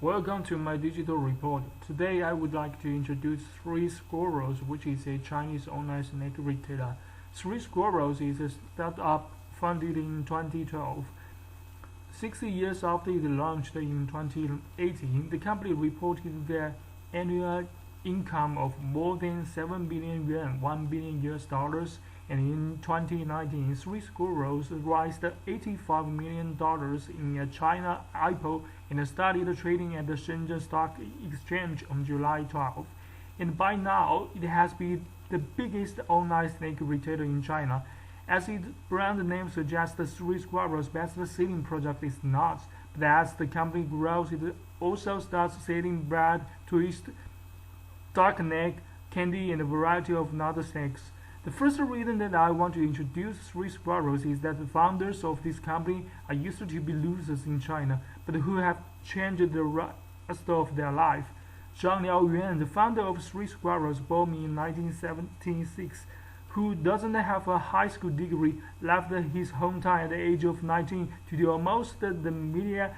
Welcome to my digital report. Today I would like to introduce Three Squirrels, which is a Chinese online snack retailer. Three Squirrels is a startup founded in 2012. 60 years after it launched in 2018, the company reported their annual income of more than 7 billion yuan, $1 billion US, and in 2019, Three Squirrels raised $85 million in a China IPO and started trading at the Shenzhen Stock Exchange on July 12. And by now, it has been the biggest online snack retailer in China. As its brand name suggests, the Three Squirrels' best-selling product is nuts, but as the company grows, it also starts selling bread, twist, dark egg, candy, and a variety of other snacks. The first reason that I want to introduce Three Squirrels is that the founders of this company are used to be losers in China, but who have changed the rest of their life. Zhang Liaoyuan, the founder of Three Squirrels, born in 1976, who doesn't have a high school degree, left his hometown at the age of 19 to do almost the media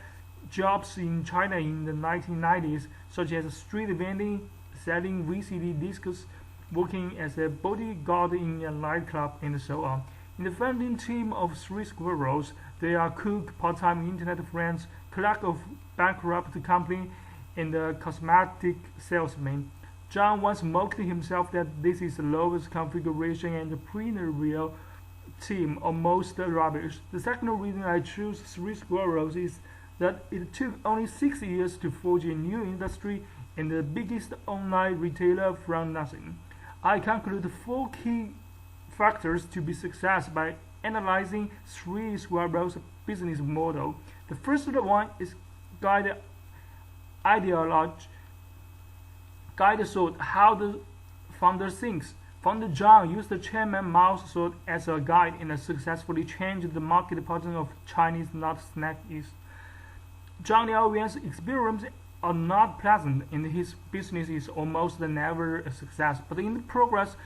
jobs in China in the 1990s, such as street vending, selling VCD discs, working as a bodyguard in a nightclub, and so on. In the founding team of Three Squirrels, they are cook, part-time internet friends, clerk of bankrupt company, and a cosmetic salesman. John once mocked himself that this is the lowest configuration and entrepreneurial team, almost rubbish. The second reason I choose Three Squirrels is that it took only 6 years to forge a new industry and the biggest online retailer from nothing. I conclude 4 key factors to be success by analyzing Three Squirrels' business model. The first one is guide thought, how the founder thinks. Founder Zhang used the Chairman Mao's thought as a guide and successfully changed the market pattern of Chinese nut snacks. Zhang Liaoyuan's experience are not pleasant, and his business is almost never a success. But in the progress,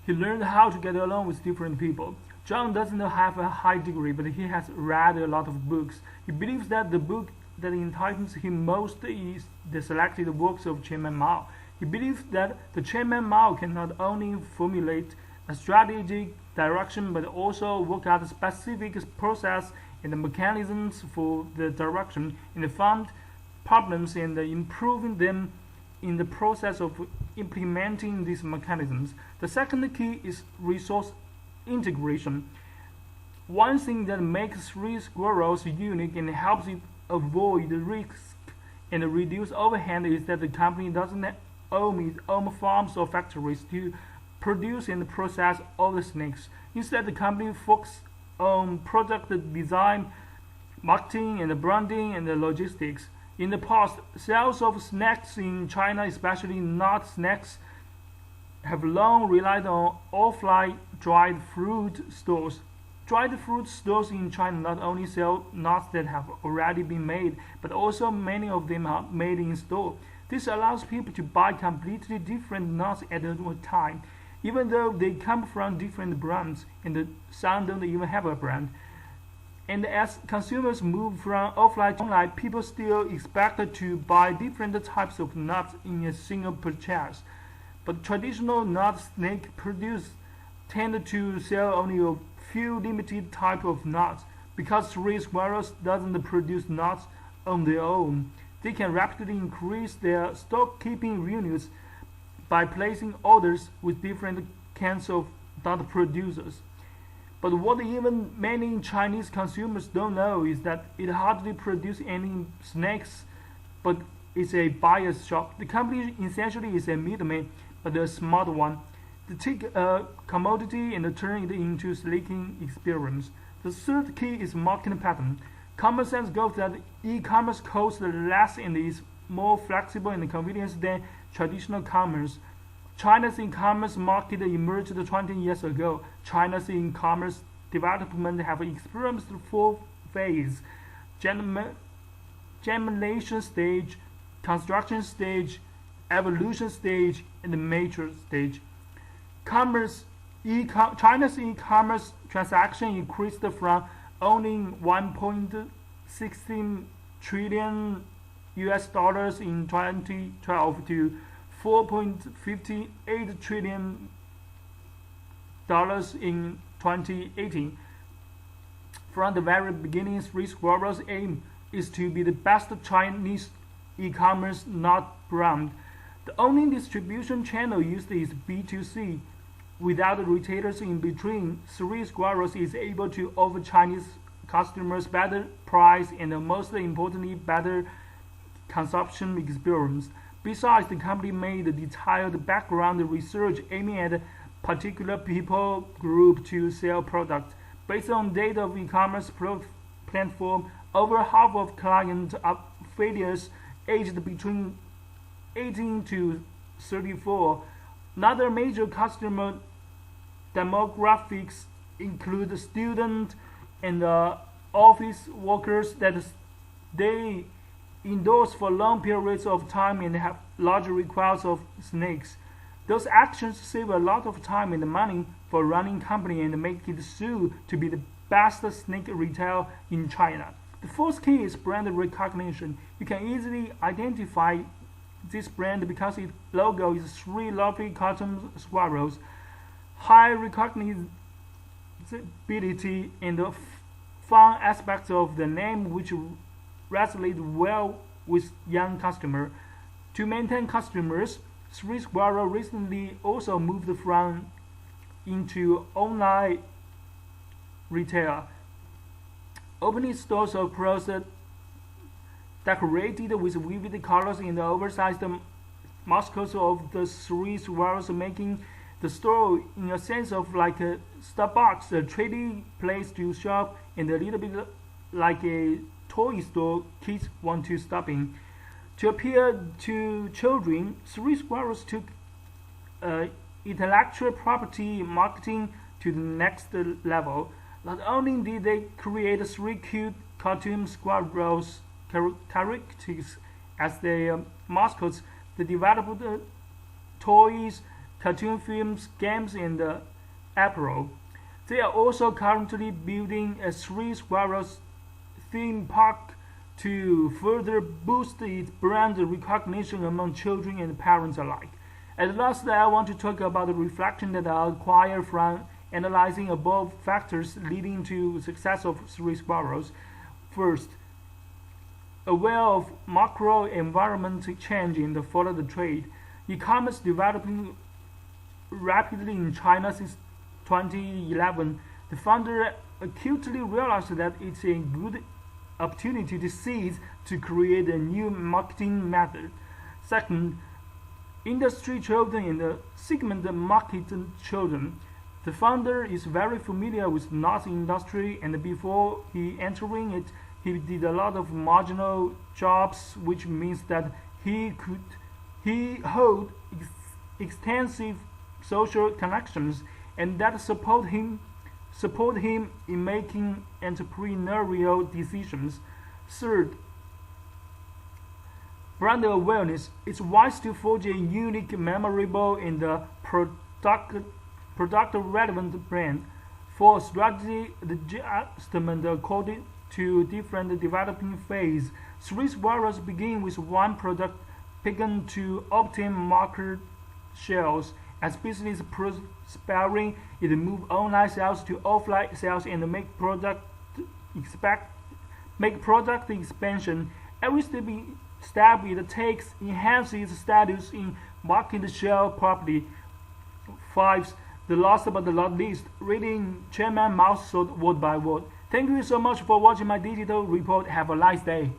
he learned how to get along with different people. John doesn't have a high degree, but he has read a lot of books. He believes that the book that entitles him most is the selected works of Chairman Mao. He believes that the Chairman Mao can not only formulate a strategic direction, but also work out a specific process and the mechanisms for the direction, and find problems and improving them in the process of implementing these mechanisms. The second key is resource integration. One thing that makes Three Squirrels unique and helps it avoid risk and reduce overhead is that the company doesn't own its own farms or factories to produce and process all the snacks. Instead, the company focuses on product design, marketing, and branding and logistics. In the past, sales of snacks in China, especially nut snacks, have long relied on offline dried fruit stores. Dried fruit stores in China not only sell nuts that have already been made, but also many of them are made in store. This allows people to buy completely different nuts at a time, even though they come from different brands, and some don't even have a brand. And as consumers move from offline to online, people still expect to buy different types of nuts in a single purchase. But traditional nut snack producers tend to sell only a few limited types of nuts. Because Three Squirrels doesn't produce nuts on their own, they can rapidly increase their stock keeping units by placing orders with different kinds of nut producers. But what even many Chinese consumers don't know is that it hardly produces any snacks, but it's a buyer's shop. The company essentially is a middleman, but a smart one. They take a commodity and turn it into a sleeking experience. The third key is marketing pattern. Common sense goes that e-commerce costs less and is more flexible and convenient than traditional commerce. China's e-commerce market emerged 20 years ago. China's e-commerce development have experienced 4 phases: germination stage, construction stage, evolution stage, and mature stage. China's e-commerce transaction increased from owning 1.16 trillion US dollars in 2012 to $4.58 trillion in 2018. From the very beginning, Three Squirrels' aim is to be the best Chinese e-commerce nut brand. The only distribution channel used is B2C. Without retailers in between, Three Squirrels is able to offer Chinese customers better price and most importantly better consumption experience. Besides, the company made detailed background research aiming at particular people group to sell products. Based on data of e-commerce platform, over half of clients are affiliates aged between 18 to 34. Another major customer demographics include students and office workers that they indoors for long periods of time and have large requirements of snacks. Those actions save a lot of time and money for running company and make it soon to be the best snack retail in China. The fourth key is brand recognition. You can easily identify this brand because its logo is three lovely cartoon squirrels. High recognizability and the fun aspects of the name which resonate well with young customers. To maintain customers, Three Squirrels recently also moved from into online retail, opening stores across decorated with vivid colors and the oversized mascots of the Three Squirrels, making the store in a sense of like a Starbucks, a trendy place to shop, and a little bit like a toy store kids want to stop in. To appeal to children, Three Squirrels took intellectual property marketing to the next level. Not only did they create three cute cartoon squirrels characters as their mascots, they developed toys, cartoon films, games, and apparel. They are also currently building a Three Squirrels theme park to further boost its brand recognition among children and parents alike. At last, I want to talk about the reflection that I acquired from analyzing above factors leading to the success of Three Squirrels. First, aware of macro environment change in the follow the trade. E-commerce developing rapidly in China since 2011. The founder acutely realized that it's a good opportunity to seize to create a new marketing method. Second, industry children and the segment market children. The founder is very familiar with nuts industry, and before he entering it, he did a lot of marginal jobs, which means that he hold extensive social connections, and that support him in making entrepreneurial decisions. Third, brand awareness. It's wise to forge a unique, memorable, and product relevant brand. For strategy adjustment according to different developing phase, Three Squirrels begin with one product began to obtain market shares. As business prospering, it move online sales to offline sales and make product expansion. Every step it takes enhances status in market share property. 5. The last but not least, reading Chairman Mao's thought word by word. Thank you so much for watching my digital report. Have a nice day.